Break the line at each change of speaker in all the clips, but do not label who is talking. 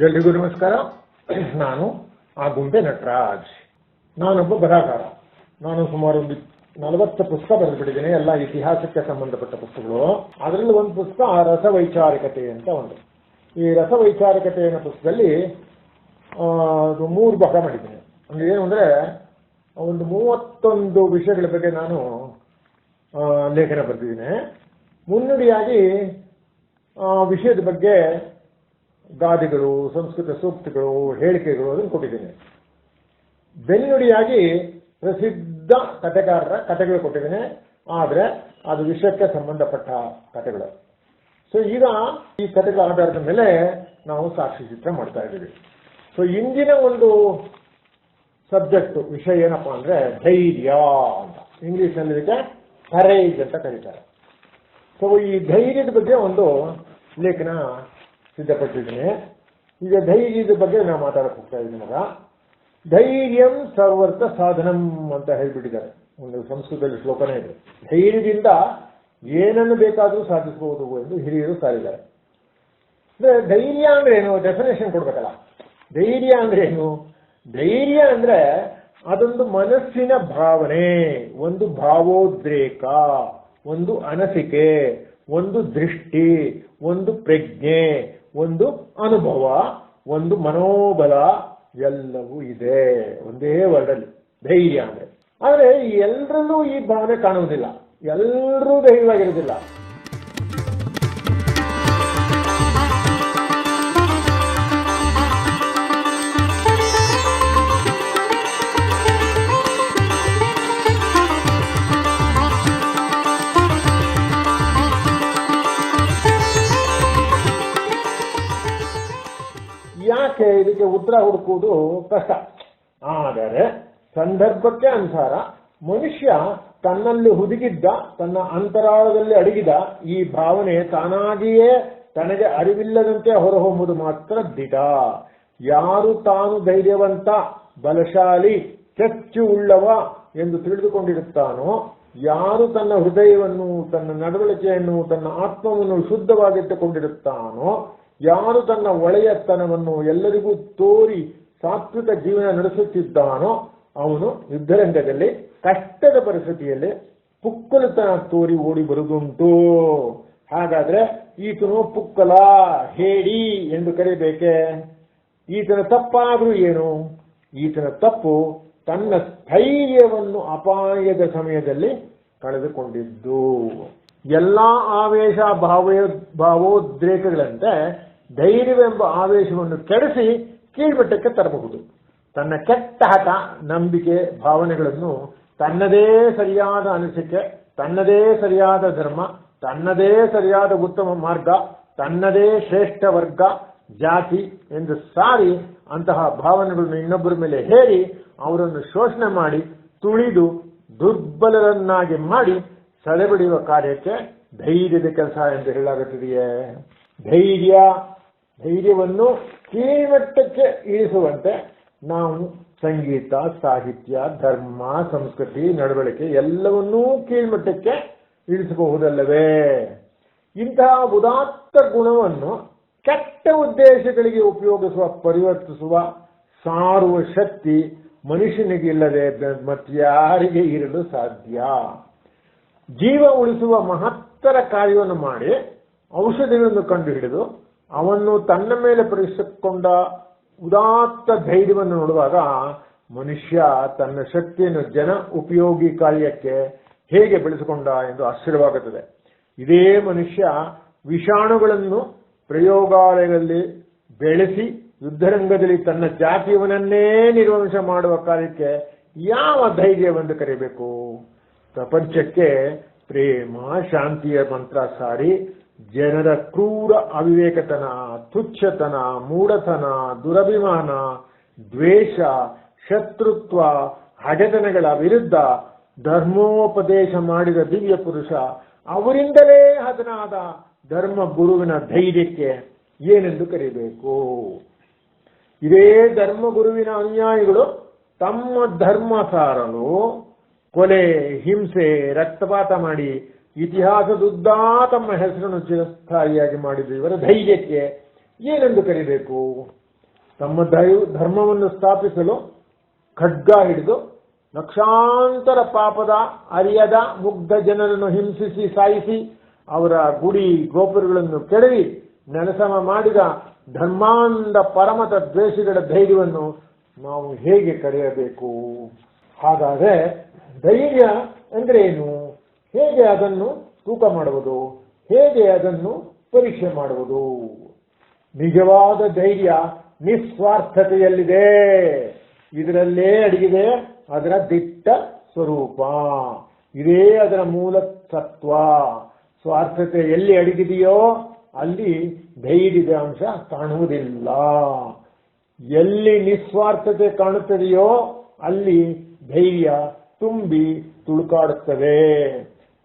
ಎಲ್ರಿಗೂ ನಮಸ್ಕಾರ. ನಾನು ಆಗುಂಬೆ ನಟರಾಜ್. ನಾನೊಬ್ಬ ಬರಹಗಾರ. ನಾನು ಸುಮಾರು ಒಂದು 40 ಪುಸ್ತಕ ಬರೆದುಬಿಟ್ಟಿದ್ದೇನೆ, ಎಲ್ಲ ಇತಿಹಾಸಕ್ಕೆ ಸಂಬಂಧಪಟ್ಟ ಪುಸ್ತಕಗಳು. ಅದರಲ್ಲಿ ಒಂದು ಪುಸ್ತಕ ರಸವೈಚಾರಿಕತೆ ಅಂತ ಒಂದು. ಈ ರಸವೈಚಾರಿಕತೆ ಅನ್ನೋ ಪುಸ್ತಕದಲ್ಲಿ 3 ಭಾಗ ಮಾಡಿದ್ದೇನೆ. ಅಂದ್ರೆ ಏನು ಅಂದರೆ ಒಂದು 31 ವಿಷಯಗಳ ಬಗ್ಗೆ ನಾನು ಲೇಖನ ಬರೆದಿದ್ದೇನೆ. ಮುನ್ನುಡಿಯಾಗಿ ವಿಷಯದ ಬಗ್ಗೆ ಗಾದೆಗಳು, ಸಂಸ್ಕೃತ ಸೂಕ್ತಗಳು, ಹೇಳಿಕೆಗಳು ಅದನ್ನು ಕೊಟ್ಟಿದ್ದೇನೆ. ಬೆನ್ನುಡಿಯಾಗಿ ಪ್ರಸಿದ್ಧ ಕಥೆಗಾರರ ಕಥೆಗಳು ಕೊಟ್ಟಿದ್ದೇನೆ, ಆದರೆ ಅದು ವಿಷಯಕ್ಕೆ ಸಂಬಂಧಪಟ್ಟ ಕಥೆಗಳು. ಸೊ ಈಗ ಈ ಕಥೆಗಳ ಆಧಾರದ ಮೇಲೆ ನಾವು ಸಾಕ್ಷಿ ಚಿತ್ರ ಮಾಡ್ತಾ ಇದ್ದೀವಿ. ಸೊ ಇಂದಿನ ಒಂದು ಸಬ್ಜೆಕ್ಟ್ ವಿಷಯ ಏನಪ್ಪಾ ಅಂದ್ರೆ ಧೈರ್ಯ ಅಂತ. ಇಂಗ್ಲಿಷ್ನಲ್ಲಿ ಇದಕ್ಕೆ ಕರೇಜ್ ಅಂತ ಕರೀತಾರೆ. ಸೊ ಈ ಧೈರ್ಯದ ಬಗ್ಗೆ ಒಂದು ಲೇಖನ ಸಿದ್ಧಪಟ್ಟಿದ್ದೀನಿ. ಈಗ ಧೈರ್ಯದ ಬಗ್ಗೆ ನಾವು ಮಾತಾಡಕ್ಕೆ ಹೋಗ್ತಾ ಇದ್ದೀನಿ. ಧೈರ್ಯಂ ಸರ್ವರ್ಥ ಸಾಧನಂ ಅಂತ ಹೇಳ್ಬಿಟ್ಟಿದ್ದಾರೆ. ಒಂದು ಸಂಸ್ಕೃತದಲ್ಲಿ ಶ್ಲೋಕನೇ ಇದೆ. ಧೈರ್ಯದಿಂದ ಏನನ್ನು ಬೇಕಾದರೂ ಸಾಧಿಸಬಹುದು ಎಂದು ಹಿರಿಯರು ಸಾರಿದ್ದಾರೆ. ಅಂದ್ರೆ ಧೈರ್ಯ ಅಂದ್ರೆ ಏನು, ಡೆಫಿನೇಷನ್ ಕೊಡ್ಬೇಕಲ್ಲ. ಧೈರ್ಯ ಅಂದ್ರೆ ಏನು? ಧೈರ್ಯ ಅಂದ್ರೆ ಅದೊಂದು ಮನಸ್ಸಿನ ಭಾವನೆ, ಒಂದು ಭಾವೋದ್ರೇಕ, ಒಂದು ಅನಿಸಿಕೆ, ಒಂದು ದೃಷ್ಟಿ, ಒಂದು ಪ್ರಜ್ಞೆ, ಒಂದು ಅನುಭವ, ಒಂದು ಮನೋಬಲ, ಎಲ್ಲವೂ ಇದೆ ಒಂದೇ ವರ್ಡಲ್ಲಿ ಧೈರ್ಯ ಅಂದ್ರೆ. ಆದರೆ ಎಲ್ಲರಲ್ಲೂ ಈ ಭಾವನೆ ಕಾಣುವುದಿಲ್ಲ, ಎಲ್ಲರೂ ಧೈರ್ಯವಾಗಿರುವುದಿಲ್ಲ. ಯಾಕೆ ಇದಕ್ಕೆ ಉತ್ತರ ಹುಡುಕುವುದು ಕಷ್ಟ. ಆದರೆ ಸಂದರ್ಭಕ್ಕೆ ಅನುಸಾರ ಮನುಷ್ಯ ತನ್ನಲ್ಲಿ ಹುದುಗಿದ್ದ, ತನ್ನ ಅಂತರಾಳದಲ್ಲಿ ಅಡಗಿದ ಈ ಭಾವನೆ ತಾನಾಗಿಯೇ ತನಗೆ ಅರಿವಿಲ್ಲದಂತೆ ಹೊರಹೊಮ್ಮುವುದು ಮಾತ್ರ ದಿಟ. ಯಾರು ತಾನು ಧೈರ್ಯವಂತ, ಬಲಶಾಲಿ, ಕೆಚ್ಚು ಉಳ್ಳವ ಎಂದು ತಿಳಿದುಕೊಂಡಿರುತ್ತಾನೋ, ಯಾರು ತನ್ನ ಹೃದಯವನ್ನು, ತನ್ನ ನಡವಳಿಕೆಯನ್ನು, ತನ್ನ ಆತ್ಮವನ್ನು ಶುದ್ಧವಾಗಿಟ್ಟುಕೊಂಡಿರುತ್ತಾನೋ, ಯಾರು ತನ್ನ ಒಳೆಯತನವನ್ನು ಎಲ್ಲರಿಗೂ ತೋರಿ ಸಾತ್ವಿಕ ಜೀವನ ನಡೆಸುತ್ತಿದ್ದಾನೋ ಅವನು ಯುದ್ಧರಂಗದಲ್ಲಿ ಕಷ್ಟದ ಪರಿಸ್ಥಿತಿಯಲ್ಲಿ ಪುಕ್ಕಲುತನ ತೋರಿ ಓಡಿ ಬರುವುದುಂಟು. ಹಾಗಾದ್ರೆ ಈತನು ಪುಕ್ಕಲ, ಹೇಡಿ ಎಂದು ಕರೆಯಬೇಕೆ? ಈತನ ತಪ್ಪಾದ್ರೂ ಏನು? ಈತನ ತಪ್ಪು ತನ್ನ ಸ್ಥೈರ್ಯವನ್ನು ಅಪಾಯದ ಸಮಯದಲ್ಲಿ ಕಳೆದುಕೊಂಡಿದ್ದು. ಎಲ್ಲಾ ಆವೇಶ, ಭಾವೋದ್ರೇಕಗಳಂತೆ ಧೈರ್ಯವೆಂಬ ಆವೇಶವನ್ನು ಕೆಡಿಸಿ ಕೀಳ್ಮಟ್ಟಕ್ಕೆ ತರಬಹುದು. ತನ್ನ ಕೆಟ್ಟ ಹಠ, ನಂಬಿಕೆ, ಭಾವನೆಗಳನ್ನು ತನ್ನದೇ ಸರಿಯಾದ ಅನಿಸಿಕೆ, ತನ್ನದೇ ಸರಿಯಾದ ಧರ್ಮ, ತನ್ನದೇ ಸರಿಯಾದ ಉತ್ತಮ ಮಾರ್ಗ, ತನ್ನದೇ ಶ್ರೇಷ್ಠ ವರ್ಗ, ಜಾತಿ ಎಂದು ಸಾರಿ ಅಂತಹ ಭಾವನೆಗಳನ್ನು ಇನ್ನೊಬ್ಬರ ಮೇಲೆ ಹೇರಿ ಅವರನ್ನು ಶೋಷಣೆ ಮಾಡಿ ತುಳಿದು ದುರ್ಬಲರನ್ನಾಗಿ ಮಾಡಿ ಸೆಳೆಬಡಿಯುವ ಕಾರ್ಯಕ್ಕೆ ಧೈರ್ಯದ ಕೆಲಸ ಎಂದು ಹೇಳಲಾಗುತ್ತಿದೆಯೇ? ಧೈರ್ಯವನ್ನು ಕೀಳ್ಮಟ್ಟಕ್ಕೆ ಇಳಿಸುವಂತೆ ನಾವು ಸಂಗೀತ, ಸಾಹಿತ್ಯ, ಧರ್ಮ, ಸಂಸ್ಕೃತಿ, ನಡವಳಿಕೆ ಎಲ್ಲವನ್ನೂ ಕೀಳ್ಮಟ್ಟಕ್ಕೆ ಇಳಿಸಬಹುದಲ್ಲವೇ? ಇಂತಹ ಉದಾತ್ತ ಗುಣವನ್ನು ಕೆಟ್ಟ ಉದ್ದೇಶಗಳಿಗೆ ಉಪಯೋಗಿಸುವ, ಪರಿವರ್ತಿಸುವ, ಸಾರುವ ಶಕ್ತಿ ಮನುಷ್ಯನಿಗೆ ಇಲ್ಲದೆ ಮತ್ಯಾರಿಗೆ ಇರಲು ಸಾಧ್ಯ? ಜೀವ ಉಳಿಸುವ ಮಹತ್ತರ ಕಾರ್ಯವನ್ನು ಮಾಡಿ ಔಷಧಿಗಳನ್ನು ಕಂಡುಹಿಡಿದು ಅವನ್ನು ತನ್ನ ಮೇಲೆ ಪರೀಕ್ಷಿಸಿಕೊಂಡ ಉದಾತ್ತ ಧೈರ್ಯವನ್ನು ನೋಡುವಾಗ ಮನುಷ್ಯ ತನ್ನ ಶಕ್ತಿಯನ್ನು ಜನ ಉಪಯೋಗಿ ಕಾರ್ಯಕ್ಕೆ ಹೇಗೆ ಬೆಳೆಸಿಕೊಂಡ ಎಂದು ಆಶ್ಚರ್ಯವಾಗುತ್ತದೆ. ಇದೇ ಮನುಷ್ಯ ವಿಷಾಣುಗಳನ್ನು ಪ್ರಯೋಗಾಲಯಗಳಲ್ಲಿ ಬೆಳೆಸಿ ಯುದ್ಧರಂಗದಲ್ಲಿ ತನ್ನ ಜಾತಿಯವನನ್ನೇ ನಿರ್ವಂಶ ಮಾಡುವ ಕಾರ್ಯಕ್ಕೆ ಯಾವ ಧೈರ್ಯವೆಂದು ಕರೆಯಬೇಕು? ಪ್ರಪಂಚಕ್ಕೆ ಪ್ರೇಮ, ಶಾಂತಿಯ ಮಂತ್ರ ಸಾರಿ ಜನರ ಕ್ರೂರ ಅವಿವೇಕತನ, ತುಚ್ಛತನ, ಮೂಢತನ, ದುರಭಿಮಾನ, ದ್ವೇಷ, ಶತ್ರುತ್ವ, ಹಗೆತನಗಳ ವಿರುದ್ಧ ಧರ್ಮೋಪದೇಶ ಮಾಡಿದ ದಿವ್ಯ ಪುರುಷ, ಅವರಿಂದಲೇ ಹತನಾದ ಧರ್ಮ ಗುರುವಿನ ಧೈರ್ಯಕ್ಕೆ ಏನೆಂದು ಕರೆಯಬೇಕು? ಇದೇ ಧರ್ಮ ಗುರುವಿನ ಅನುಯಾಯಿಗಳು ತಮ್ಮ ಧರ್ಮ ಸಾರಲು ಕೊಲೆ, ಹಿಂಸೆ, ರಕ್ತಪಾತ ಮಾಡಿ ಇತಿಹಾಸದುದ್ದಾ ತಮ್ಮ ಹೆಸರನ್ನು ಚಿರಸ್ಥಾಯಿಯಾಗಿ ಮಾಡಿದ ಇವರ ಧೈರ್ಯಕ್ಕೆ ಏನೆಂದು ಕರೀಬೇಕು? ತಮ್ಮ ಧರ್ಮವನ್ನು ಸ್ಥಾಪಿಸಲು ಖಡ್ಗ ಹಿಡಿದು ಲಕ್ಷಾಂತರ ಪಾಪದ ಅರಿಯದ ಮುಗ್ಧ ಜನರನ್ನು ಹಿಂಸಿಸಿ ಸಾಯಿಸಿ ಅವರ ಗುಡಿ ಗೋಪುರಗಳನ್ನು ಕೆಡವಿ ನೆಲಸಮ ಮಾಡಿದ ಧರ್ಮಾಂಧ ಪರಮತ ದ್ವೇಷಗಳ ಧೈರ್ಯವನ್ನು ನಾವು ಹೇಗೆ ಕರೆಯಬೇಕು? ಹಾಗಾದರೆ ಧೈರ್ಯ ಅಂದ್ರೆ ಏನು? ಹೇಗೆ ಅದನ್ನು ತೂಕ ಮಾಡುವುದು? ಹೇಗೆ ಅದನ್ನು ಪರೀಕ್ಷೆ ಮಾಡುವುದು? ನಿಜವಾದ ಧೈರ್ಯ ನಿಸ್ವಾರ್ಥತೆಯಲ್ಲಿದೆ. ಇದರಲ್ಲೇ ಅಡಗಿದೆ ಅದರ ದಿಟ್ಟ ಸ್ವರೂಪ. ಇದೇ ಅದರ ಮೂಲ ತತ್ವ. ಸ್ವಾರ್ಥತೆ ಎಲ್ಲಿ ಅಡಗಿದೆಯೋ ಅಲ್ಲಿ ಧೈರ್ಯದ ಅಂಶ ಕಾಣುವುದಿಲ್ಲ. ಎಲ್ಲಿ ನಿಸ್ವಾರ್ಥತೆ ಕಾಣುತ್ತದೆಯೋ ಅಲ್ಲಿ ಧೈರ್ಯ ತುಂಬಿ ತುಳುಕಾಡುತ್ತದೆ.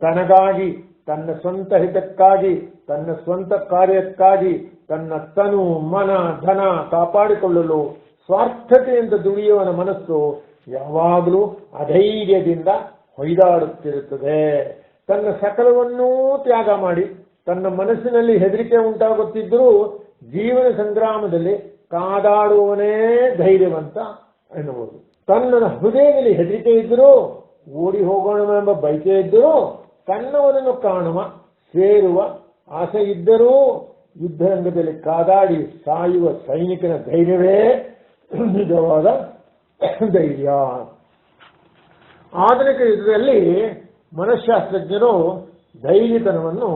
ತನಗಾಗಿ, ತನ್ನ ಸ್ವಂತ ಹಿತಕ್ಕಾಗಿ, ತನ್ನ ಸ್ವಂತ ಕಾರ್ಯಕ್ಕಾಗಿ, ತನ್ನ ತನು ಮನ ಧನ ಕಾಪಾಡಿಕೊಳ್ಳಲು ಸ್ವಾರ್ಥತೆಯಿಂದ ದುಡಿಯುವವನ ಮನಸ್ಸು ಯಾವಾಗಲೂ ಅಧೈರ್ಯದಿಂದ ಹೊಯ್ದಾಡುತ್ತಿರುತ್ತದೆ. ತನ್ನ ಸಕಲವನ್ನೂ ತ್ಯಾಗ ಮಾಡಿ ತನ್ನ ಮನಸ್ಸಿನಲ್ಲಿ ಹೆದರಿಕೆ ಉಂಟಾಗುತ್ತಿದ್ದರೂ ಜೀವನ ಸಂಗ್ರಾಮದಲ್ಲಿ ಕಾದಾಡುವವನೇ ಧೈರ್ಯವಂತ ಎನ್ನುವುದು. ತನ್ನ ಹೃದಯದಲ್ಲಿ ಹೆದರಿಕೆ ಇದ್ದರೂ, ಓಡಿ ಹೋಗೋಣವೆಂಬ ಬಯಕೆ ಇದ್ದರೂ, ತನ್ನವರನ್ನು ಕಾಣುವ ಸೇರುವ ಆಸೆ ಇದ್ದರೂ ಯುದ್ಧರಂಗದಲ್ಲಿ ಕಾದಾಡಿ ಸಾಯುವ ಸೈನಿಕನ ಧೈರ್ಯವೇ ನಿಜವಾದ ಧೈರ್ಯ. ಆಧುನಿಕ ಯುಗದಲ್ಲಿ ಮನಃಶಾಸ್ತ್ರಜ್ಞರು ಧೈರ್ಯತನವನ್ನು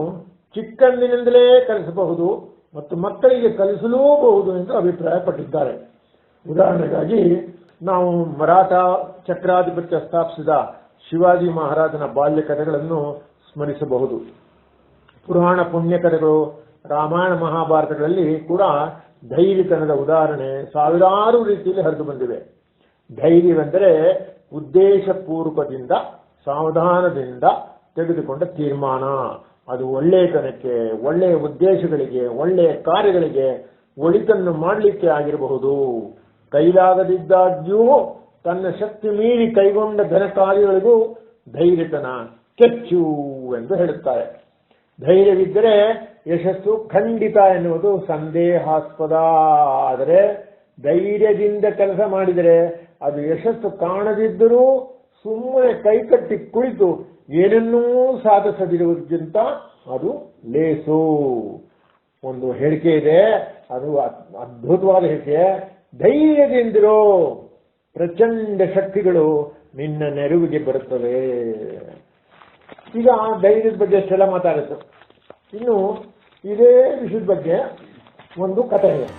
ಚಿಕ್ಕಂದಿನಿಂದಲೇ ಕಲಿಸಬಹುದು ಮತ್ತು ಮಕ್ಕಳಿಗೆ ಕಲಿಸಲೂಬಹುದು ಎಂದು ಅಭಿಪ್ರಾಯಪಟ್ಟಿದ್ದಾರೆ. ಉದಾಹರಣೆಗಾಗಿ ನಾವು ಮರಾಠ ಚಕ್ರಾಧಿಪತ್ಯ ಸ್ಥಾಪಿಸಿದ ಶಿವಾಜಿ ಮಹಾರಾಜನ ಬಾಲ್ಯ ಕಥೆಗಳನ್ನು ಸ್ಮರಿಸಬಹುದು. ಪುರಾಣ ಪುಣ್ಯ ಕಥೆಗಳು, ರಾಮಾಯಣ ಮಹಾಭಾರತಗಳಲ್ಲಿ ಕೂಡ ಧೈರ್ಯತನದ ಉದಾಹರಣೆ ಸಾವಿರಾರು ರೀತಿಯಲ್ಲಿ ಹರಿದು ಬಂದಿವೆ. ಧೈರ್ಯವೆಂದರೆ ಉದ್ದೇಶಪೂರ್ವಕದಿಂದ ಸಾವಧಾನದಿಂದ ತೆಗೆದುಕೊಂಡ ತೀರ್ಮಾನ. ಅದು ಒಳ್ಳೆಯತನಕ್ಕೆ, ಒಳ್ಳೆಯ ಉದ್ದೇಶಗಳಿಗೆ, ಒಳ್ಳೆಯ ಕಾರ್ಯಗಳಿಗೆ ಒಳಿತನ್ನು ಮಾಡಲಿಕ್ಕೆ ಆಗಿರಬಹುದು. ಕೈಲಾಗದಿದ್ದಾಗ್ಯೂ ತನ್ನ ಶಕ್ತಿ ಮೀರಿ ಕೈಗೊಂಡ ಘನ ಕಾರ್ಯಗಳಿಗೂ ಧೈರ್ಯತನ ಕೆಚ್ಚು ಎಂದು ಹೇಳುತ್ತಾರೆ. ಧೈರ್ಯವಿದ್ದರೆ ಯಶಸ್ಸು ಖಂಡಿತ ಎನ್ನುವುದು ಸಂದೇಹಾಸ್ಪದ. ಆದರೆ ಧೈರ್ಯದಿಂದ ಕೆಲಸ ಮಾಡಿದರೆ ಅದು ಯಶಸ್ಸು ಕಾಣದಿದ್ದರೂ ಸುಮ್ಮನೆ ಕೈಕಟ್ಟಿ ಕುಳಿತು ಏನನ್ನೂ ಸಾಧಿಸದಿರುವುದಕ್ಕಿಂತ ಅದು ಲೇಸು. ಒಂದು ಹೇಳಿಕೆ ಇದೆ, ಅದು ಅದ್ಭುತವಾದ ಹೇಳಿಕೆ. ಧೈರ್ಯದಿಂದಿರೋ, ಪ್ರಚಂಡ ಶಕ್ತಿಗಳು ನಿನ್ನ ನೆರವಿಗೆ ಬರುತ್ತವೆ. ಈಗ ಧೈರ್ಯದ ಬಗ್ಗೆ ಎಷ್ಟೆಲ್ಲ ಮಾತಾಡಿತು. ಇನ್ನು ಇದೇ ವಿಷಯದ ಬಗ್ಗೆ ಒಂದು ಕಥೆ ಇದೆ.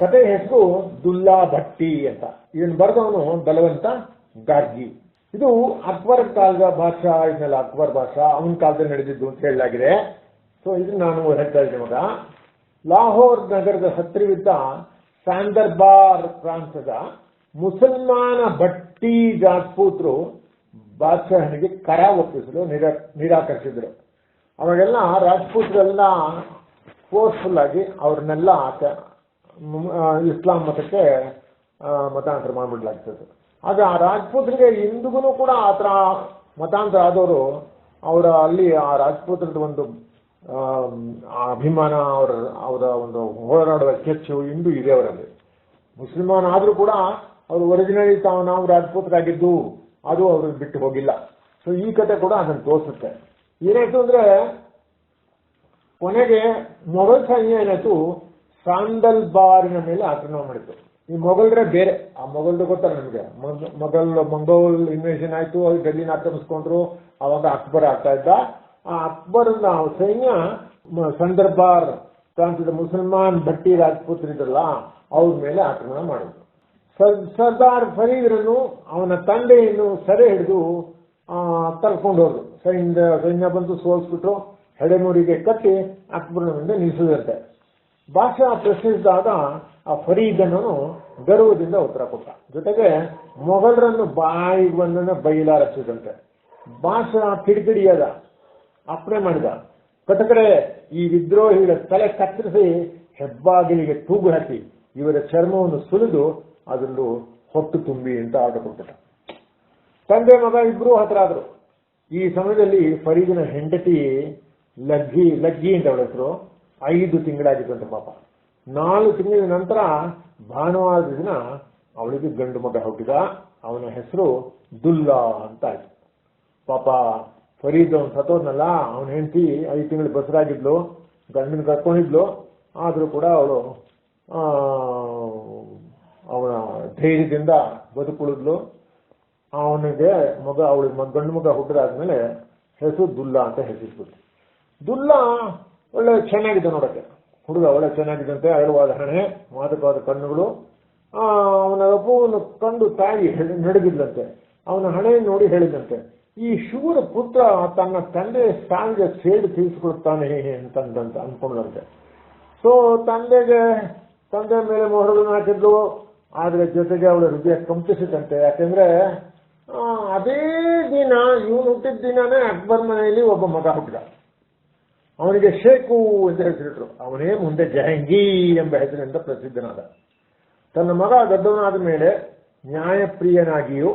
ಕಥೆ ಹೆಸರು ದುಲ್ಲಾ ಭಟ್ಟಿ ಅಂತ. ಇದನ್ನು ಬರೆದವನು ಬಲವಂತ ಗಾರ್ಗಿ. ಇದು ಅಕ್ಬರ್ ಕಾಲದ ಭಾಷಾ. ಇದನ್ನೆಲ್ಲ ಅಕ್ಬರ್ ಭಾಷಾ ಅವನ ಕಾಲದಲ್ಲಿ ನಡೆದಿದ್ದು ಅಂತ ಹೇಳಲಾಗಿದೆ. ಸೊ ಇದನ್ನು ನಾನು ಹೇಳ್ತಾ ಇದ್ದೆ. ಮಗ ಲಾಹೋರ್ ನಗರದ ಹತ್ತಿರವಿದ್ದ ಸಾಂದರ್ಬಾರ್ ಪ್ರಾಂತದ ಮುಸಲ್ಮಾನ ಭಟ್ಟಿ ರಾಜ್ಪೂತರು ಬಾದಶಾಹನಿಗೆ ಕರ ಒಪ್ಪಿಸಲು ನಿರಾಕರಿಸಿದರು. ಅವಾಗೆಲ್ಲ ರಾಜ್ಪೂತರೆಲ್ಲ ಫೋರ್ಸ್ಫುಲ್ ಆಗಿ ಅವ್ರನ್ನೆಲ್ಲ ಇಸ್ಲಾಂ ಮತಕ್ಕೆ ಮತಾಂತರ ಮಾಡಿಬಿಡ್ಲಾಗ್ತದೆ. ಆಗ ಆ ರಾಜ್ಪೂತರಿಗೆ ಇಂದಿಗೂ ಕೂಡ ಆ ಥರ ಮತಾಂತರ ಆದವರು ಅಲ್ಲಿ ಆ ರಾಜ್ಪೂತರದ ಒಂದು ಅಭಿಮಾನ, ಅವರ ಒಂದು ಹೋರಾಡುವ ಕೆಚ್ಚು ಇಂದು ಇದೆ ಅವರಲ್ಲಿ. ಮುಸ್ಲಿಮಾನ್ ಆದರೂ ಕೂಡ ಅವರು ಒರಿಜಿನಲಿ ನಾವು ರಾಜ್ಪೂತರಾಗಿದ್ದು ಅದು ಅವ್ರಿಗೆ ಬಿಟ್ಟು ಹೋಗಿಲ್ಲ. ಸೊ ಈ ಕಥೆ ಕೂಡ ಅದನ್ನು ತೋರಿಸುತ್ತೆ. ಏನಾಯ್ತು ಅಂದ್ರೆ ಕೊನೆಗೆ ಮೊಘಲ್ ಸೈನ್ಯ ಏನಾಯ್ತು, ಸಾಂದಲ್ಬಾರಿನ ಮೇಲೆ ಆಕ್ರಮಣ ಮಾಡಿತ್ತು. ಈ ಮೊಘಲ್ರೆ ಬೇರೆ, ಆ ಮೊಘಲ್ದು ಗೊತ್ತಲ್ಲ ನಮಗೆ. ಮಂಗೋಲ್ ಇನ್ವೇಷನ್ ಆಯ್ತು, ಅವ್ರು ಡೆಲ್ಲಿನ ಆಕ್ರಮಿಸ್ಕೊಂಡ್ರು. ಅವಾಗ ಅಕ್ಬರ್ ಆಗ್ತಾ ಇದ್ದ. ಆ ಅಕ್ಬರ್ನ ಸೈನ್ಯ ಸಂದರ್ಬಾರ್ ಪ್ರಾಂತ್ಯದ ಮುಸಲ್ಮಾನ್ ಭಟ್ಟಿ ರಾಜ್ಪೂತರಿದ್ರಲ್ಲ ಅವ್ರ ಮೇಲೆ ಆಕ್ರಮಣ ಮಾಡಿದ್ರು. ಸರ್ದಾರ್ ಫರೀದ್ರನ್ನು ಅವನ ತಂದೆಯನ್ನು ಸೆರೆ ಹಿಡಿದು ಕರ್ಕೊಂಡು ಹೋದ್ರು. ಸೈನ್ಯ ಬಂದು ಸೋಲ್ಸ್ಬಿಟ್ರು, ಹೆಡೆಮೂರಿಗೆ ಕಟ್ಟಿ ಅಕ್ಬರ್ನ ಮುಂದೆ ನಿಲ್ಲಿಸಿದಂತೆ. ಬಾಷಾ ಪ್ರಶ್ನಿಸಿದಾಗ ಆ ಫರೀದನ್ನು ಗರ್ವದಿಂದ ಉತ್ತರ ಕೊಟ್ಟ. ಜೊತೆಗೆ ಮೊಘಲರನ್ನು ಬಾಯಿಗೆ ಬಂದನ್ನು ಬೈಲಾರಸಿದಂತೆ. ಬಾಷಾ ಕಿಡಿಕಿಡಿಯಾದ, ಅಪ್ಪಣೆ ಮಾಡಿದ, ಕಟಕಡೆ ಈ ವಿದ್ರೋಹಿಗಳ ತಲೆ ಕತ್ತರಿಸಿ ಹೆಬ್ಬಾಗಿಲಿಗೆ ತೂಗು ಹಾಕಿ ಇವರ ಚರ್ಮವನ್ನು ಸುಲಿದು ಅದರಲ್ಲೂ ಹೊಟ್ಟು ತುಂಬಿ ಅಂತ ಆರ್ಡರ್ ಕೊಟ್ಬಿಟ್ಟ. ತಂದೆ ಮಗ ಇಬ್ರು ಹತ್ರ ಆದ್ರು. ಈ ಸಮಯದಲ್ಲಿ ಫರೀದಿನ ಹೆಂಡತಿ ಲಗ್ಗಿ ಅಂತ ಅವಳ ಹೆಸರು. 5 ತಿಂಗಳಾಗಿತ್ತಂತೆ ಪಾಪ. 4 ತಿಂಗಳ ನಂತರ ಭಾನುವಾರದ ದಿನ ಅವಳಿಗೆ ಗಂಡು ಮಗ ಹುಟ್ಟಿದ. ಅವನ ಹೆಸರು ದುಲ್ಲಾ ಅಂತ ಆಯ್ತು. ಪಾಪ ಫರೀದ್ ಅವನು ಸತ್ತೋದ್ನಲ್ಲ, ಅವನ ಹೆಂಡತಿ 5 ತಿಂಗಳು ಬಸರಾಗಿದ್ಲು, ಗಂಡನ ಕರ್ಕೊಂಡಿದ್ಲು. ಆದ್ರೂ ಕೂಡ ಅವಳು ಅವನ ಧೈರ್ಯದಿಂದ ಬದುಕುಳಿದ್ಲು. ಅವನಿಗೆ ಅವಳಿಗೆ ಗಂಡು ಮಗ ಹುಟ್ಟಿದಾದ್ಮೇಲೆ ಹೆಸರು ದುಲ್ಲಾ ಅಂತ ಹೆಸರಿಸ್ಬಿಟ್ಟು. ದುಲ್ಲಾ ಒಳ್ಳೆ ಚೆನ್ನಾಗಿದೆ ನೋಡಕ್ಕೆ, ಹುಡುಗ ಒಳ್ಳೆ ಚೆನ್ನಾಗಿದ್ದಂತೆ, ಅಗಲವಾದ ಹಣೆ, ಮಾದಕವಾದ ಕಣ್ಣುಗಳು. ಅವನ ಅಪ್ಪುವನ್ನು ಕಂಡು ತಾಯಿ ನಡಗಿದ್ದಂತೆ. ಅವನ ಹಣೆಯನ್ನು ನೋಡಿ ಹೇಳಿದಂತೆ, ಈ ಶೂರ ಪುತ್ರ ತನ್ನ ತಂದೆ ಸಾವಿಗೆ ಸೇಡು ತೀರಿಸಿಕೊಡುತ್ತಾನೆ ಅಂತಂದಂತ ಅನ್ಕೊಂಡಂತೆ. ಸೊ ತಂದೆ ಮೇಲೆ ಮೊಹರನ್ನು ಹಾಕಿದ್ಲು. ಆದ್ರೆ ಜೊತೆಗೆ ಅವಳ ಹೃದಯ ಕಂಪಿಸಿದಂತೆ. ಯಾಕೆಂದ್ರೆ ಅದೇ ದಿನ, ಇವನು ಹುಟ್ಟಿದ ದಿನನೇ ಅಕ್ಬರ್ ಮನೆಯಲ್ಲಿ ಒಬ್ಬ ಮಗ ಹುಟ್ಟಿದ. ಅವನಿಗೆ ಶೇಖು ಅಂತ ಹೆಸರಿಟ್ರು. ಅವನೇ ಮುಂದೆ ಜಹಾಂಗೀರ್ ಎಂಬ ಹೆಸರಿನಿಂದ ಪ್ರಸಿದ್ಧನಾದ. ತನ್ನ ಮಗ ದೊಡ್ಡವನಾದ ಮೇಲೆ ನ್ಯಾಯಪ್ರಿಯನಾಗಿಯೂ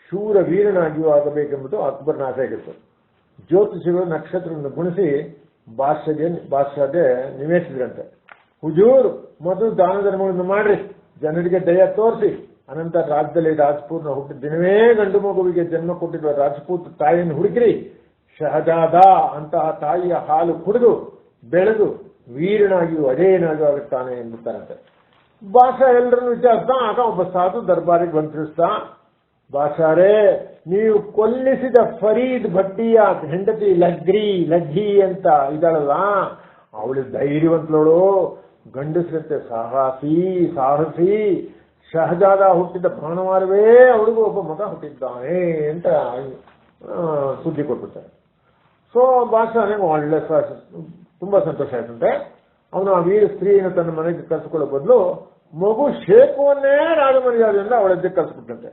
ಶೂರವೀರನಾಗಿಯೂ ಆಗಬೇಕೆಂಬುದು ಅಕ್ಬರ್ನ ಆಸೆ ಆಗಿತ್ತು. ಜ್ಯೋತಿಷಿಗಳು ನಕ್ಷತ್ರವನ್ನು ಗುಣಿಸಿ ಬಾದ್ಶಾಗೆ ನಿವೇಶಿಸಿದ್ರಂತೆ. ಹುಜೂರ್, ಮೊದಲು ದಾನ ಧರ್ಮಗಳನ್ನು ಮಾಡ್ರಿ, ಜನರಿಗೆ ದಯ ತೋರಿಸಿ, ಅನಂತರ ರಾಜ್ಯದಲ್ಲಿ ರಾಜ್ಪೂರ್ನ ಹುಟ್ಟಿದ ದಿನವೇ ಗಂಡು ಮಗುವಿಗೆ ಜನ್ಮ ಕೊಟ್ಟಿರುವ ರಾಜಪೂತ್ ತಾಯಿಯನ್ನು ಹುಡುಕಿರಿ. ಶಹಜಾದ ಅಂತಹ ತಾಯಿಯ ಹಾಲು ಕುಡಿದು ಬೆಳೆದು ವೀರನಾಗಿಯೂ ಅಜೇಯನಾಗಿಯೂ ಆಗುತ್ತಾನೆ ಎಂಬುತ್ತಾರಂತೆ. ಬಾದಶಾ ಎಲ್ಲರನ್ನು ವಿಚಾರಿಸ್ತಾ ಆಗ ಒಬ್ಬ ಸಾಧು ದರ್ಬಾರಿಗೆ ಬಂಧಿಸ್ತಾ, ಬಾದಶಾರೇ, ನೀವು ಕೊಲ್ಲಿಸಿದ ಫರೀದ್ ಭಟ್ಟಿಯ ಹೆಂಡತಿ ಲಗ್ಗಿ ಅಂತ ಇದ್ದಾಳಲ್ಲ, ಅವಳು ಧೈರ್ಯವಂತಳೋಳು, ಗಂಡಸರಂತೆ ಸಾಹಸಿ. ಶಹಜಾದ ಹುಟ್ಟಿದ ಭಾನುವಾರವೇ ಅವಳಿಗೂ ಒಬ್ಬ ಮಗ ಹುಟ್ಟಿದ್ದಾನೆ ಅಂತ ಸುದ್ದಿ ಕೊಟ್ಬಿಡ್ತಾರೆ. ಸೊ ಬಾದಶಾನಿಗೆ ಒಳ್ಳೆ ತುಂಬಾ ಸಂತೋಷ ಆಯ್ತಂತೆ. ಅವನು ಆ ವೀರ ಸ್ತ್ರೀಯನ್ನು ತನ್ನ ಮನೆಗೆ ಕರೆಸಿಕೊಳ್ಳೋ ಬದಲು ಮಗು ಶೇಖುವನ್ನೇ ರಾಜಮರ್ಯಾದೆಯಿಂದ ಅವಳದ್ದೇ ಕರೆಸಿಬಿಟ್ಟಂತೆ.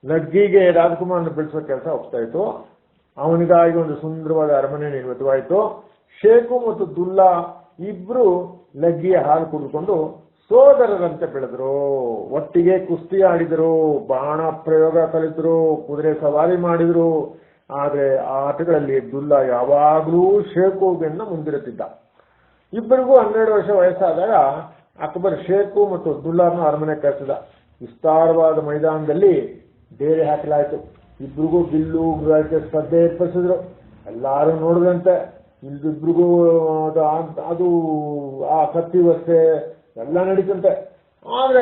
ಲಗ್ಗಿಗೆ ರಾಜಕುಮಾರನ ಬೆಳೆಸುವ ಕೆಲಸ ಹೋಗ್ತಾ ಇತ್ತು. ಅವನಿಗಾಗಿ ಒಂದು ಸುಂದರವಾದ ಅರಮನೆ ನಿರ್ಮಿತವಾಯಿತು. ಶೇಖು ಮತ್ತು ದುಲ್ಲಾ ಇಬ್ರು ಲಗ್ಗಿಯ ಹಾಲು ಕುಡಿದುಕೊಂಡು ಸೋದರರಂತೆ ಬೆಳೆದರು. ಒಟ್ಟಿಗೆ ಕುಸ್ತಿ ಆಡಿದರು, ಬಾಣ ಪ್ರಯೋಗ ಕಲಿತರು, ಕುದುರೆ ಸವಾರಿ ಮಾಡಿದ್ರು. ಆದ್ರೆ ಆ ಆಟಗಳಲ್ಲಿ ದುಲ್ಲಾ ಯಾವಾಗಲೂ ಶೇಖುವಿನ ಮುಂದಿರುತ್ತಿದ್ದ. ಇಬ್ಬರಿಗೂ 12 ವರ್ಷ ವಯಸ್ಸಾದಾಗ ಅಕ್ಬರ್ ಶೇಖು ಮತ್ತು ದುಲ್ಲಾನ ಅರಮನೆ ಕರೆಸಿದ. ವಿಸ್ತಾರವಾದ ಮೈದಾನದಲ್ಲಿ ಬೇರೆ ಹಾಕಲಾಯಿತು. ಇಬ್ರಿಗೂ ಬಿಲ್ಲು ಗುರಾಯಿಕೆ ಸ್ಪರ್ಧೆ ಏರ್ಪಡಿಸಿದ್ರು. ಎಲ್ಲಾರು ನೋಡಿದಂತೆ ಇಬ್ರಿಗೂ ಅದು ಆ ಕತ್ತಿ ವಸ್ತೆ ಎಲ್ಲ ನಡೀತಂತೆ. ಆದ್ರೆ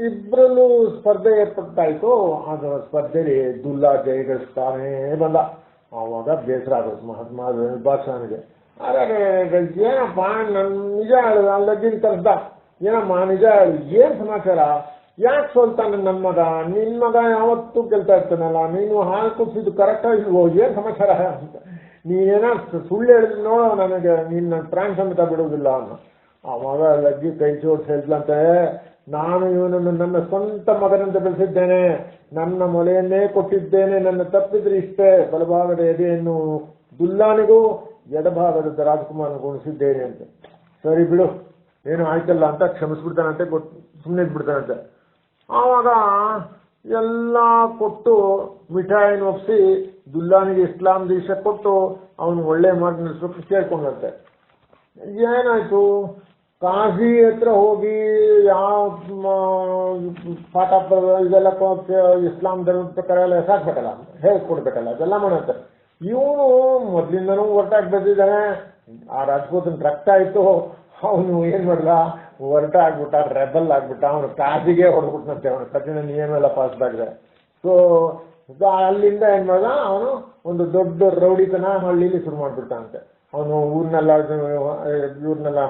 ಇಬ್ಬರಲ್ಲೂ ಸ್ಪರ್ಧೆ ಏರ್ಪಟ್ಟಾಯ್ತು. ಆ ಸ್ಪರ್ಧೆಯಲ್ಲಿ ದುಲ್ಲಾ ಜಯಗಳಿಸ್ತಾನೇ ಬಂದ. ಆವಾಗ ಬೇಸರ ಆಗೋದು ಮಹಾತ್ಮ ಬಾದಶಾನಿಗೆ. ಏನಪ್ಪ ನನ್ ನಿಜ ಹೇಳು, ಲಗ್ಗಿನ ಕರೆಸ್ದ, ಏನಮ್ಮ ನಿಜ ಹೇಳು, ಏನ್ ಸಮಾಚಾರ, ಯಾಕೆ ಸೋಲ್ತಾನೆ ನನ್ನ ಮಗ, ನಿನ್ ಮಗ ಯಾವತ್ತೂ ಗೆಲ್ತಾ ಇರ್ತಾನಲ್ಲ, ನೀನು ಹಾಲು ಕುಸಿದು ಕರೆಕ್ಟ್ ಆಗಿಲ್ವೋ, ಏನ್ ಸಮಾಚಾರ ಅಂತ. ನೀನೇನ ಸುಳ್ಳು ಹೇಳಿದ್ರೆ ನೋಡೋ, ನನಗೆ ನಿನ್ನ ಪ್ರಾಣ ಸಮೇತ ಬಿಡುವುದಿಲ್ಲ ಅನ್ನೋ. ಆವಾಗ ಲಗ್ಗಿ ಕೈ ಜೋಡಿಸಿ ಹೇಳಿದ್ಲಂತೆ, ನಾನು ಇವನನ್ನು ನನ್ನ ಸ್ವಂತ ಮಗನಂತೆ ಬೆಳೆಸಿದ್ದೇನೆ, ನನ್ನ ಮೊಲೆಯನ್ನೇ ಕೊಟ್ಟಿದ್ದೇನೆ, ನನ್ನ ತಪ್ಪಿದ್ರೆ ಇಷ್ಟೇ, ಬಲಭಾಗದ ಎದೆಯನ್ನು ದುಲ್ಲಾನಿಗೂ ಎಡಭಾಗದ ರಾಜಕುಮಾರನಿಗೂ ಉಣಿಸಿದ್ದೇನೆ ಅಂತ. ಸರಿ ಬಿಡು, ಏನು ಆಯ್ತಲ್ಲ ಅಂತ ಕ್ಷಮಿಸ್ಬಿಡ್ತಾನಂತೆ, ಸುಮ್ಮನೆ ಇದ್ಬಿಡ್ತಾನಂತೆ. ಆವಾಗ ಎಲ್ಲ ಕೊಟ್ಟು ಮಿಠಾಯಿನ ಒಪ್ಪಿಸಿ ದುಲ್ಲಾನಿಗೆ ಇಸ್ಲಾಂ ದೇಶ ಕೊಟ್ಟು ಅವನು ಒಳ್ಳೆ ಮಾತು ನಡೆಸೋಕೆ ಕೇಳ್ಕೊಂಡಂತೆ. ಏನಾಯ್ತು, ಕಾಜಿ ಹತ್ರ ಹೋಗಿ ಯಾವ ಪಾಠ ಇದೆಲ್ಲ ಇಸ್ಲಾಂ ಧರ್ಮದ ಪ್ರಕಾರ ಎಲ್ಲ ಸಾಕ್ಬೇಕಲ್ಲ, ಹೇಳ್ಕೊಡ್ಬೇಕಲ್ಲ, ಅದೆಲ್ಲ ಮಾಡಂತೆ. ಇವನು ಮೊದ್ಲಿಂದನೂ ಹೊರಟಾಗಿ ಬಂದಿದ್ದಾನೆ, ಆ ರಾಜಪೂತನ ರಕ್ತ ಆಯ್ತು, ಅವನು ಏನ್ ಮಾಡ್ದ, ಹೊರಟ ಆಗ್ಬಿಟ್ಟ, ರೆಬಲ್ ಆಗ್ಬಿಟ್ಟ, ಅವನು ಕಾಜಿಗೆ ಹೊಡ್ಬಿಟ್ನಂತೆ, ಅವನು ಕಠಿಣ ನಿಯಮ ಎಲ್ಲ ಪಾಸ್ ಆಗಿದೆ. ಸೊ ಅಲ್ಲಿಂದ ಏನ್ ಮಾಡ್ದ, ಅವನು ಒಂದು ದೊಡ್ಡ ರೌಡಿತನ ಹಳ್ಳಿಲಿ ಶುರು ಮಾಡ್ಬಿಡ್ತಾನಂತೆ. ಅವನು ಇವ್ರನ್ನೆಲ್ಲ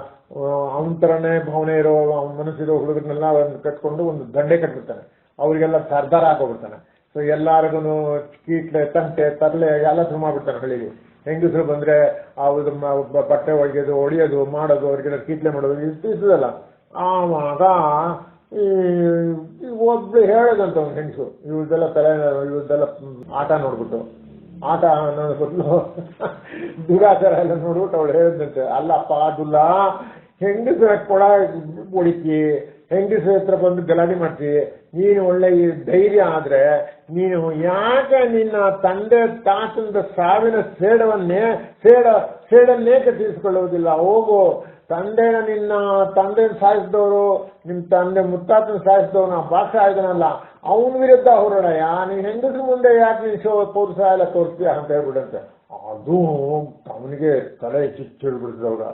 ಅವನ ತರನೇ ಭಾವನೆ ಇರೋ ಮನಸ್ಸಿರೋ ಹುಡುಗರನ್ನೆಲ್ಲ ಕಟ್ಕೊಂಡು ಒಂದು ದಂಡೆ ಕಟ್ಬಿಡ್ತಾನೆ. ಅವರಿಗೆಲ್ಲ ಸರ್ದಾರ ಹಾಕೋಬಿಡ್ತಾನೆ. ಸೊ ಎಲ್ಲಾರಿಗೂ ಕೀಟ್ಲೆ ತಂಟೆ ತರ್ಲೆ ಎಲ್ಲ ಶುರು ಮಾಡ್ಬಿಡ್ತಾನೆ ಹಳ್ಳಿಲಿ. ಹೆಂಗಸರು ಬಂದ್ರೆ ಬಟ್ಟೆ ಹೊಡಿಯೋದು ಮಾಡೋದು, ಅವ್ರಿಗೆಲ್ಲ ಕೀಟ್ಲೆ ಮಾಡೋದು ಇರ್ತದಲ್ಲ. ಆವಾಗ ಒಬ್ಳು ಹೇಳೋದಂತ ಒಂದು ಹೆಂಗಸು, ಇವ್ರದ್ದೆಲ್ಲ ಆಟ ನೋಡ್ಬಿಟ್ಟು, ಆಟ ಅನ್ನೋದು ಬದಲು ದುರಾಚಾರ ಎಲ್ಲ ನೋಡ್ಬಿಟ್ಟು ಅವಳು ಹೇಳಿದಂತೆ, ಅಲ್ಲಪ್ಪ ದುಲ್ಲ, ಹೆಂಗಸರ ಕೊಡ ಹೊಡಿತಿ, ಹೆಂಗಸರ ಹತ್ರ ಬಂದು ಗಲಾಟೆ ಮಾಡ್ತಿ, ನೀನು ಒಳ್ಳೆ ಈ ಧೈರ್ಯ ಆದ್ರೆ ನೀನು ಯಾಕೆ ನಿನ್ನ ತಂದೆ ತಾತಂದ ಸಾವಿನ ಸೇಡನ್ನೇಕೆ ತೀರಿಸಿಕೊಳ್ಳುವುದಿಲ್ಲ? ಹೋಗು, ನಿನ್ನ ತಂದೆನ ಸಾಯಿಸಿದವರು, ನಿಮ್ಮ ತಂದೆ ಮುತ್ತಾತನ ಸಾಯಿಸಿದವನು ಭಾಷೆ ಆಗಿದನಲ್ಲ, ಅವನ ವಿರುದ್ಧ ಹೋರಾಡಯ್ಯ. ನೀನ್ ಹೆಂಗಸ್ರ ಮುಂದೆ ಯಾಕೆ ನೀನು ಪೌರುಷ ಎಲ್ಲ ತೋರಿಸ್ತೀಯ ಅಂತ ಹೇಳ್ಬಿಡಂತೆ. ಅದು ಅವನಿಗೆ ತಲೆ ಚಿಚ್ಚಿಡ್ಬಿಡ್ತದೆ. ಅವಾಗ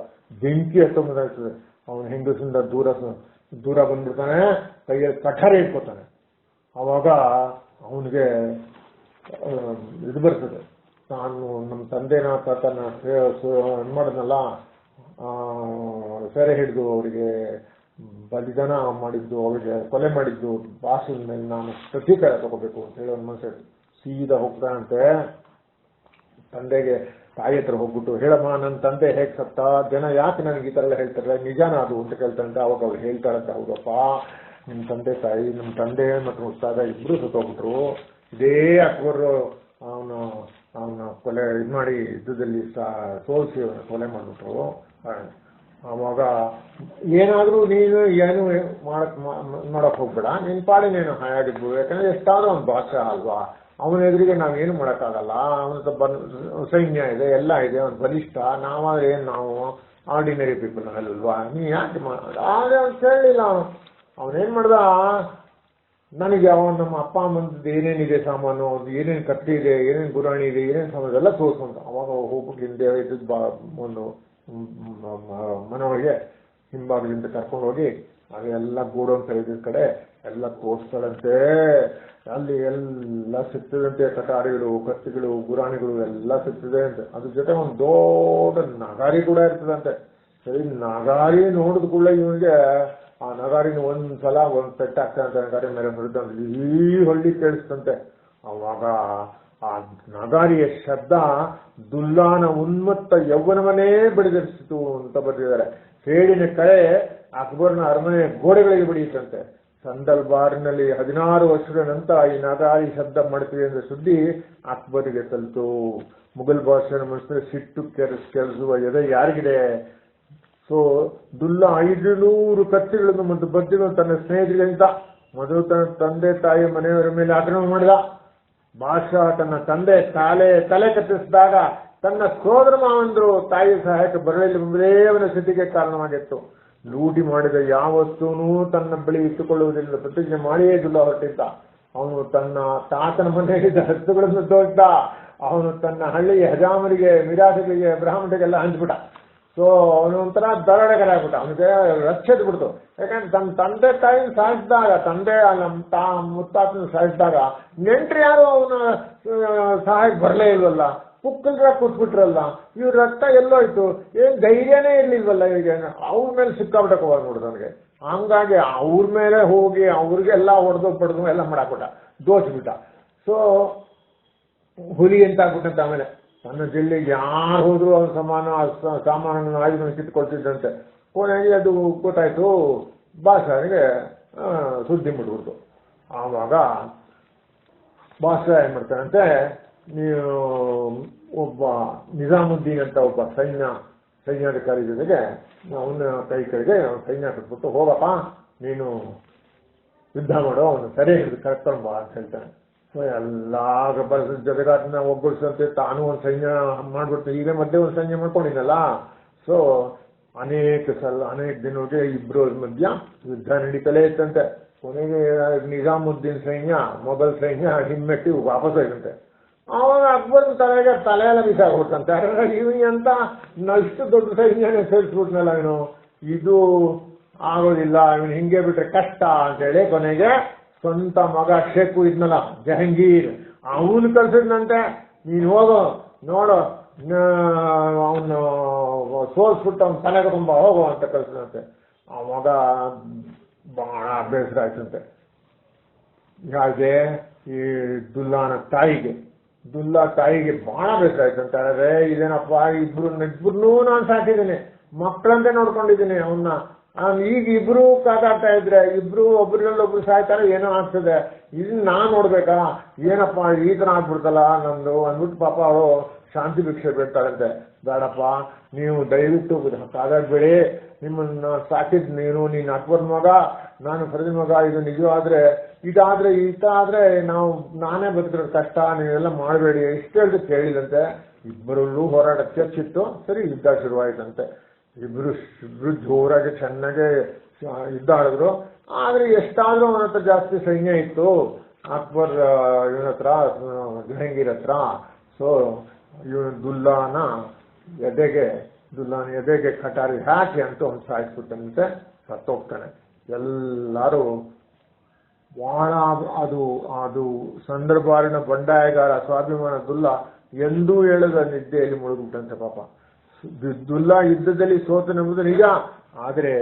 ಬೆಂಕಿ ಹತ್ತೊಂಬದಾಗ್ತದೆ. ಅವನ ಹೆಂಗಸಿಂದ ದೂರ ಬಂದ್ಬಿಡ್ತಾನೆ, ಕೈಯಲ್ಲಿ ಕಠಾರೆ ಇಟ್ಕೋತಾನೆ. ಅವಾಗ ಅವನಿಗೆ ಇದು ಬರ್ತದೆ, ನಾನು ನಮ್ಮ ತಂದೆನ ತಾತನ ಮಾಡಿದ್ನಲ್ಲ, ಸೆರೆ ಹಿಡಿದು ಅವರಿಗೆ ಬಲಿದಾನ ಮಾಡಿದ್ದು, ಅವರಿಗೆ ಕೊಲೆ ಮಾಡಿದ್ದು ಭಾಷೆಯ ಮೇಲೆ ನಾನು ಪ್ರತೀಕಾರ ತಗೋಬೇಕು ಅಂತ ಹೇಳಿ ಒಂದು ಮನಸ್ಸು ಸೀದಾ ಹೋಗ್ತಾನಂತೆ ತಂದೆಗೆ. ತಾಯಿ ಹತ್ರ ಹೋಗ್ಬಿಟ್ಟು, ಹೇಳಮ್ಮ ನನ್ನ ತಂದೆ ಹೇಗೆ ಸತ್ತ, ಜನ ಯಾಕೆ ನನಗೆ ಈ ಥರ ಎಲ್ಲ ಹೇಳ್ತಾರೆ, ನಿಜಾನ ಅದು ಅಂತ ಕೇಳ್ತಾರಂತೆ. ಅವಾಗ ಅವ್ರು ಹೇಳ್ತಾರಂತೆ, ಹೌದಪ್ಪ ನಿಮ್ಮ ತಂದೆ ತಾಯಿ, ನಮ್ಮ ತಂದೆ ಮತ್ತು ಉಸ್ತಾದ ಇಬ್ಬರು ಸತ್ತೋಗ್ಬಿಟ್ರು. ಇದೇ ಅಕ್ಬರ್ ಅವನ ಕೊಲೆ ಇದು ಮಾಡಿ ಯುದ್ಧದಲ್ಲಿ ಸೋಲಿಸಿ ಕೊಲೆ ಮಾಡಿಬಿಟ್ರು. ಅವಾಗ ಏನಾದರೂ ನೀನು ಏನು ಮಾಡಕ್ ಹೋಗ್ಬೇಡ, ನಿನ್ನ ಪಾಡಿನೇನು ಹಾಯಾಗಿದ್ವು. ಯಾಕಂದ್ರೆ ಎಷ್ಟಾದ್ರೂ ಅವ್ನ ಭಾಷೆ ಅಲ್ವಾ, ಅವನ ಎದುರಿಗೆ ನಾವೇನು ಮಾಡೋಕ್ಕಾಗಲ್ಲ. ಅವನ ಸೈನ್ಯ ಇದೆ, ಎಲ್ಲ ಇದೆ, ಅವನ ಬಲಿಷ್ಠ. ನಾವಾದ್ರೆ ಏನು, ನಾವು ಆರ್ಡಿನರಿ ಪೀಪಲ್ ಅಲ್ವಾ, ನೀ ಯಾಕೆ ಆದರೆ ಅವ್ನು ಕೇಳಲಿಲ್ಲ. ಅವನೇನು ಮಾಡ್ದ, ನನಗೆ ನಮ್ಮ ಅಪ್ಪ ಅಮ್ಮಂದು ಏನೇನಿದೆ ಸಾಮಾನು, ಅದು ಏನೇನು ಕತ್ತಿ ಇದೆ, ಏನೇನು ಗುರಾಣಿ ಇದೆ, ಏನೇನು ಸಾಮಾನು ಎಲ್ಲ ತೋರಿಸ್ಕೊಂತ. ಅವಾಗ ಹೋಗ್ಬಿಟ್ಟು ಹಿಂದೆ ಇದ್ದದ್ದು ಒಂದು ಮನೆಯೊಳಗೆ ಹಿಂಭಾಗದಿಂದ ಕರ್ಕೊಂಡು ಹೋಗಿ ಅದೆಲ್ಲ ಗೋಡೌನ್ ತೆರೆದ ಕಡೆ ಎಲ್ಲ ತೋರಿಸ್ತಾಳಂತೆ. ಅಲ್ಲಿ ಎಲ್ಲ ಸಿಗ್ತದಂತೆ, ಕಟಾರಿಗಳು, ಕತ್ತಿಗಳು, ಗುರಾಣಿಗಳು ಎಲ್ಲ ಸಿಗ್ತದೆ ಅಂತ. ಅದ್ರ ಜೊತೆ ಒಂದು ದೊಡ್ಡ ನಗಾರಿ ಕೂಡ ಇರ್ತದಂತೆ. ಸರಿ, ನಗಾರಿ ನೋಡಿದ ಕೂಡಲೇ ಇವನಿಗೆ ಆ ನಗಾರಿನ ಒಂದ್ಸಲ ಒಂದು ಪೆಟ್ಟ ಆಗ್ತಾನಂತೆ. ನಗಾರಿ ಮೇಲೆ ಹೊಡೆದ ಈ ಹೊಳ್ಳಿ ಕೇಳಿಸ್ತಂತೆ. ಅವಾಗ ಆ ನಗಾರಿಯ ಶಬ್ದ ದುಲ್ಲಾನ ಉನ್ಮತ್ತ ಯೌವನವನ್ನೇ ಬಡಿದಿರಿಸಿತು ಅಂತ ಬರೆದಿದ್ದಾರೆ. ಸೇಡಿನ ಕಳೆ ಅಕ್ಬರ್ನ ಅರಮನೆ ಗೋಡೆಗಳಿಗೆ ಬಡಿಯುತ್ತಂತೆ. ಸಂದಲ್ ಬಾರಿನಲ್ಲಿ 16 ವರ್ಷದ ನಂತರ ಈ ನಗಾರಿ ಶಬ್ದ ಮಾಡ್ತೀವಿ ಅಂದ್ರೆ ಸುದ್ದಿ ಅಕ್ಬರಿಗೆ ತಲುಪಿತು. ಮುಘಲ್ ಬಾದಶಾಹನ ಮನಸ್ಸಿನಲ್ಲಿ ಸಿಟ್ಟು ಕೆರಳಿಸುವ ಎದೆ ಯಾರಿಗಿದೆ? ಸೊ ದುಲ್ಲಾ 500 ಕತ್ತಿಗಳನ್ನು ಮತ್ತು ಬದ್ದಿಗಳನ್ನು ತನ್ನ ಸ್ನೇಹಿತರಿಗಿಂತ ಮೊದಲು ತನ್ನ ತಂದೆ ತಾಯಿ ಮನೆಯವರ ಮೇಲೆ ಆಕ್ರಮಣ ಮಾಡಿದ. ಬಾದಶಾಹ ತನ್ನ ತಂದೆ ತಲೆ ಕತ್ತಿಸಿದಾಗ ತನ್ನ ಸೋದರ ಮಾವಂದರು ತಾಯಿ ಸಹಾಯಕ್ಕೆ ಬರಲಿಲ್ಲವೆಂಬುದೇ ಅವನ ಸ್ಥಿತಿಗೆ ಕಾರಣವಾಗಿತ್ತು. ಲೂಟಿ ಮಾಡಿದ ಯಾವತ್ತೂ ತನ್ನ ಬಳಿ ಇಟ್ಟುಕೊಳ್ಳುವುದಿಲ್ಲ ಪ್ರತಿಜ್ಞೆ ಮಾಡಿಯೇ ದುಲ್ಲಾ ಹೊರಟಿದ್ದ. ಅವನು ತನ್ನ ತಾತನ ಮನೆಯಲ್ಲಿದ್ದ ಹಸುಗಳನ್ನು ತೋರಿಸಿದ. ಅವನು ತನ್ನ ಹಳ್ಳಿಯ ಹಜಾಮರಿಗೆ, ಮಿರಾಜರಿಗೆ, ಬ್ರಾಹ್ಮಣರಿಗೆಲ್ಲ ಹಂಚ್ಬಿಟ್ಟ. ಸೊ ಅವನು ಒಂಥರ ದರೋಡೆಗಾರಾಗ್ಬಿಟ್ಟ. ಅವನಿಗೆ ರಕ್ಷೆದ್ ಬಿಡ್ತು. ಯಾಕಂದ್ರೆ ತನ್ನ ತಂದೆ ತಾಯಿನ ಸಾಯಿಸಿದಾಗ, ತಂದೆ ನಮ್ಮ ಮುತ್ತಾತನ ಸಾಯಿಸಿದಾಗ ನೆಂಟ್ರು ಯಾರು ಅವನ ಸಹಾಯಕ್ಕೆ ಬರಲೇ ಇಲ್ವಲ್ಲ, ಪುಕ್ಕಲ್ರ ಕೂತ್ಬಿಟ್ರಲ್ಲ, ಇವ್ರ ರಕ್ತ ಎಲ್ಲೋಯ್ತು, ಏನ್ ಧೈರ್ಯನೇ ಇರ್ಲಿಲ್ವಲ್ಲ ಇವರಿಗೆ. ಅವ್ರ ಮೇಲೆ ಸಿಕ್ಕಾಬಿಟ್ಟಕ್ಕೆ ಹೋಗಿ ನೋಡುದು ಅವನಿಗೆ. ಹಂಗಾಗಿ ಅವ್ರ ಮೇಲೆ ಹೋಗಿ ಅವ್ರಿಗೆಲ್ಲ ಹೊಡೆದು ಪಡೆದು ಎಲ್ಲ ಮಾಡಾಕ್ಬಿಟ್ಟ, ದೋಚ್ಬಿಟ್ಟ. ಸೊ ಹುಲಿ ಅಂತ ಆಗ್ಬಿಟ್ಟಂತ. ಆಮೇಲೆ ತನ್ನ ಜಿಲ್ಲೆಗೆ ಯಾರು ಹೋದ್ರು ಅವನ ಸಾಮಾನನ್ನು ಆಯುಧವನ್ನು ಕಿತ್ಕೊಳ್ತಿದ್ದಂತೆ. ಕೊನೆಗೆ ಅದು ಗೊತ್ತಾಯ್ತು, ಬಾದಶಾಹನಿಗೆ ಸುದ್ದಿ ಮುಟ್ಬಿಡ್ತು. ಆವಾಗ ಬಾದಶಾಹ ಏನ್ ಮಾಡ್ತಾನಂತೆ, ನೀವು ಒಬ್ಬ ನಿಜಾಮುದ್ದೀನ್ ಅಂತ ಒಬ್ಬ ಸೈನ್ಯಾಧಿಕಾರಿ ಜೊತೆಗೆ ಅವನ ಕೈ ಕಡೆಗೆ ಸೈನ್ಯ ಕಟ್ಬಿಟ್ಟು, ಹೋಗಪ್ಪ ನೀನು ಯುದ್ಧ ಮಾಡೋ, ಅವನು ಸರಿ ಹಿಡಿದು ಕರ್ಕೊಂಡು ಬಾ ಅಂತ ಹೇಳ್ತಾನೆ. ಸೊ ಎಲ್ಲ ಜಗದಾಟನ ಒಗ್ಗೂಡಿಸಂತೆ ತಾನು ಒಂದು ಸೈನ್ಯ ಮಾಡ್ಬಿಡ್ತಾನೆ. ಈಗ ಮಧ್ಯೆ ಒಂದು ಸೈನ್ಯ ಮಾಡ್ಕೊಂಡಿದ್ದಲ್ಲ. ಸೊ ಅನೇಕ ದಿನಗಳಿಗೆ ಇಬ್ರು ಮಧ್ಯ ಯುದ್ಧ ನಡೀತಲೇ ಇತ್ತಂತೆ. ಕೊನೆಗೆ ನಿಜಾಮುದ್ದೀನ್ ಸೈನ್ಯ ಮೊಘಲ್ ಸೈನ್ಯ ಹಿಮ್ಮೆಟ್ಟಿ ವಾಪಸ್ ಹೋಯ್ತಂತೆ. ಆವಾಗ ಅಕ್ಬರ್ನ ತಲೆಯೆಲ್ಲ ಬಿಸಾಗ್ಬಿಡ್ತಂತೆ. ಇವನಿಗೆ ಅಂತ ಇಷ್ಟು ದೊಡ್ಡ ಸೈನ್ಯನೇ ಸೇರಿಸ್ಬಿಟ್ನಲ್ಲ ಇವನು, ಇದು ಆಗೋದಿಲ್ಲ, ಇವನು ಹಿಂಗೆ ಬಿಟ್ರೆ ಕಷ್ಟ ಅಂತೇಳಿ ಕೊನೆಗೆ ಸ್ವಂತ ಮಗ ಶೇಖು ಇದ್ನಲ್ಲ ಜಹಂಗೀರ್, ಅವನು ಕಳ್ಸಿದ್ನಂತೆ. ನೀನು ಹೋಗೋ ನೋಡು, ಅವನು ಸೋಲ್ಸ್ಬಿಟ್ಟು ಅವನ ತಲೆಗೆ ತುಂಬ ಹೋಗೋ ಅಂತ ಕಳ್ಸಿದಂತೆ. ಆ ಮಗ ಬಹಳ ಬೇಸರ ಆಯ್ತಂತೆ. ಹಾಗೆ ಈ ದುಲ್ಲಾ ತಾಯಿಗೆ ಬಹಳ ಬೇಸರ ಆಯ್ತಂತ. ಹೇಳಿದ್ರೆ ಇದೇನಪ್ಪ, ಇಬ್ರು ನಾನು ಸಾಕಿದ್ದೀನಿ, ಮಕ್ಕಳಂತೆ ನೋಡ್ಕೊಂಡಿದ್ದೀನಿ ಅವನ್ನ. ಈಗ ಇಬ್ರು ಕಾದಾಡ್ತಾ ಇದ್ರೆ ಇಬ್ರು ಒಬ್ರಿಗೊಬ್ರು ಸಾಯ್ತಾರೆ, ಏನೋ ಆಗ್ತದೆ, ಇದನ್ನ ನಾನ್ ನೋಡ್ಬೇಕಾ, ಏನಪ್ಪ ಈ ತರ ಆಗ್ಬಿಡ್ತಲ್ಲ ನಂದು ಅಂದ್ಬಿಟ್ಟು ಪಾಪ ಅವಳು ಶಾಂತಿ ಭಿಕ್ಷೆ ಬೇಡ್ತಾಳಂತೆ. ಬೇಡಪ್ಪ, ನೀವು ದಯವಿಟ್ಟು ಕಾದಾಡ್ಬೇಡಿ, ನಿಮ್ಮನ್ನ ಸಾಕಿದ್ ನೀನು, ನೀನು ಅಕ್ಬರ್ ಮಗ, ನಾನು ಫರೀದ್ ಮಗ, ಇದು ನಿಜವಾದ್ರೆ ಇದಾದ್ರೆ ನಾನೇ ಬದುಕಿರೋದು ಕಷ್ಟ, ನೀವೆಲ್ಲ ಮಾಡಬೇಡಿ ಇಷ್ಟು ಹೇಳಿದ್ರೆ ಕೇಳಿದಂತೆ. ಇಬ್ಬರಲ್ಲೂ ಹೋರಾಟ ಚರ್ಚಿತ್ತು. ಸರಿ, ಯುದ್ಧ ಶುರುವಾಯಿತಂತೆ. ಇಬ್ರು ಜೋರಾಗಿ ಚೆನ್ನಾಗೆ ಯುದ್ಧ ಆಡಿದ್ರು. ಆದ್ರೆ ಎಷ್ಟಾದ್ರೂ ಅವನ ಹತ್ರ ಜಾಸ್ತಿ ಸೈನ್ಯ ಇತ್ತು ಅಕ್ಬರ್ ಇವನ ಹತ್ರ, ಜಹಾಂಗೀರ್ ಹತ್ರ. ಸೊ ಇವನು ದುಲ್ಲಾನ ಎದೆಗೆ ಕಟಾರಿ ಹಾಕಿ ಅಂತೂ ಅವ್ನು ಸಾಯಿಸ್ಬಿಟ್ಟಂತೆ, ಸತ್ತೋಗ್ತಾನೆ. ಎಲ್ಲರೂ ಬಹಳ ಅದು ಸಂದರ್ಭಾರಿನ ಬಂಡಾಯಗಾರ ಸ್ವಾಭಿಮಾನ ದುಲ್ಲಾ ಎಂದೂ ಹೇಳದ ನಿದ್ದೆಯಲ್ಲಿ ಮುಳುಗ್ಬಿಟ್ಟಂತೆ ಪಾಪ. ದುಲ್ಲಾ ಯುದ್ಧದಲ್ಲಿ ಸೋತನೆಂಬುದು ನಿಜ, ಆದರೆ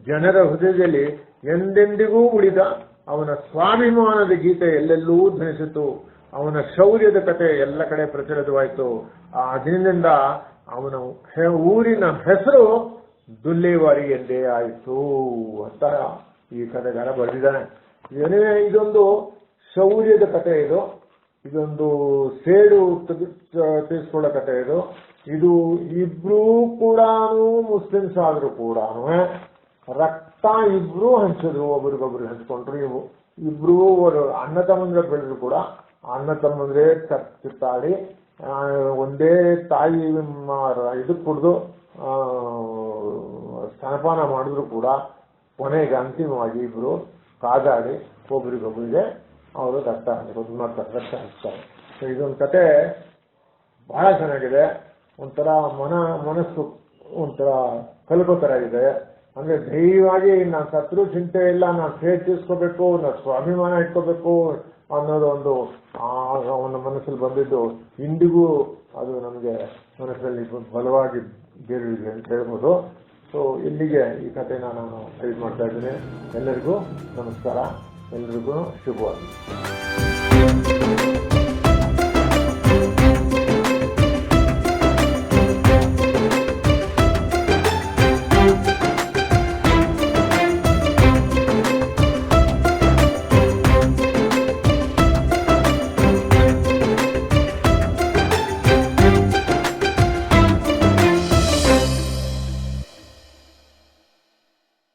ಜನರ ಹೃದಯದಲ್ಲಿ ಎಂದೆಂದಿಗೂ ಉಳಿದ ಅವನ ಸ್ವಾಭಿಮಾನದ ಗೀತೆ ಎಲ್ಲೆಲ್ಲೂ ಧ್ವನಿಸಿತು. ಅವನ ಶೌರ್ಯದ ಕತೆ ಎಲ್ಲ ಕಡೆ ಪ್ರಚಲಿತವಾಯಿತು. ಆ ದಿನದಿಂದ ಅವನ ಊರಿನ ಹೆಸರು ದುಲ್ಲೇವಾರಿ ಎಂದೇ ಆಯಿತು ಅಂತ ಈ ಕಥೆಗಾರ ಬರೆದಿದ್ದಾನೆ. ಏನೇ ಇದೊಂದು ಶೌರ್ಯದ ಕಥೆ, ಇದೊಂದು ಸೇಡು ತೀರಿಸ್ಕೊಳ್ಳೋ ಕಥೆ. ಇದು ಇಬ್ರೂ ಕೂಡ ಮುಸ್ಲಿಮ್ಸ್ ಆದ್ರೂ ಕೂಡ ರಕ್ತ ಇಬ್ರು ಹಂಚಿದ್ರು, ಒಬ್ರಿಗೊಬ್ರು ಹಂಚ್ಕೊಂಡ್ರು. ಇಬ್ರು ಅಣ್ಣ ತಮ್ಮಂದ್ರೆ ಬೆಳೆದ್ರು ಕೂಡ ಅಣ್ಣ ತಮ್ಮಂದ್ರೆ ಕಿತ್ತಾಡಿ ಒಂದೇ ತಾಯಿ ಇದಕ್ಕೆ ಕುಡಿದು ಸ್ತನಪಾನ ಮಾಡಿದ್ರು ಕೂಡ ಕೊನೆಗೆ ಅಂತಿಮವಾಗಿ ಇಬ್ರು ಕಾದಾಡಿ ಒಬ್ರಿಗೊಬ್ರಿಗೆ ಅವರು ರಕ್ತ ಹಂಚ್ತಾರೆ. ಇದೊಂದು ಕತೆ ಬಹಳ ಚೆನ್ನಾಗಿದೆ. ಒಂಥರ ಮನಸ್ಸು ಒಂಥರ ಕಲ್ಕೋ ತರ ಇದೆ. ಅಂದ್ರೆ ಧೈರ್ಯವಾಗಿ ನಾನು ಸತ್ರು ಚಿಂತೆ ಇಲ್ಲ, ನಾನು ಸೇಡ್ ತೀರ್ಸ್ಕೋಬೇಕು, ನಾನು ಸ್ವಾಭಿಮಾನ ಇಟ್ಕೋಬೇಕು ಅನ್ನೋದು ಅವನ ಮನಸ್ಸಲ್ಲಿ ಬಂದಿದ್ದು ಇಂದಿಗೂ ಅದು ನಮಗೆ ಮನಸ್ಸಲ್ಲಿ ಬಲವಾಗಿ ಬೇರಿದೆ ಅಂತ ಹೇಳ್ಬೋದು. ಸೊ ಇಲ್ಲಿಗೆ ಈ ಕಥೆನ ನಾನು ಸೈಡ್ ಮಾಡ್ತಾ ಇದ್ದೀನಿ. ಎಲ್ಲರಿಗೂ ನಮಸ್ಕಾರ, ಎಲ್ಲರಿಗೂ ಶುಭವಾಗಲಿ.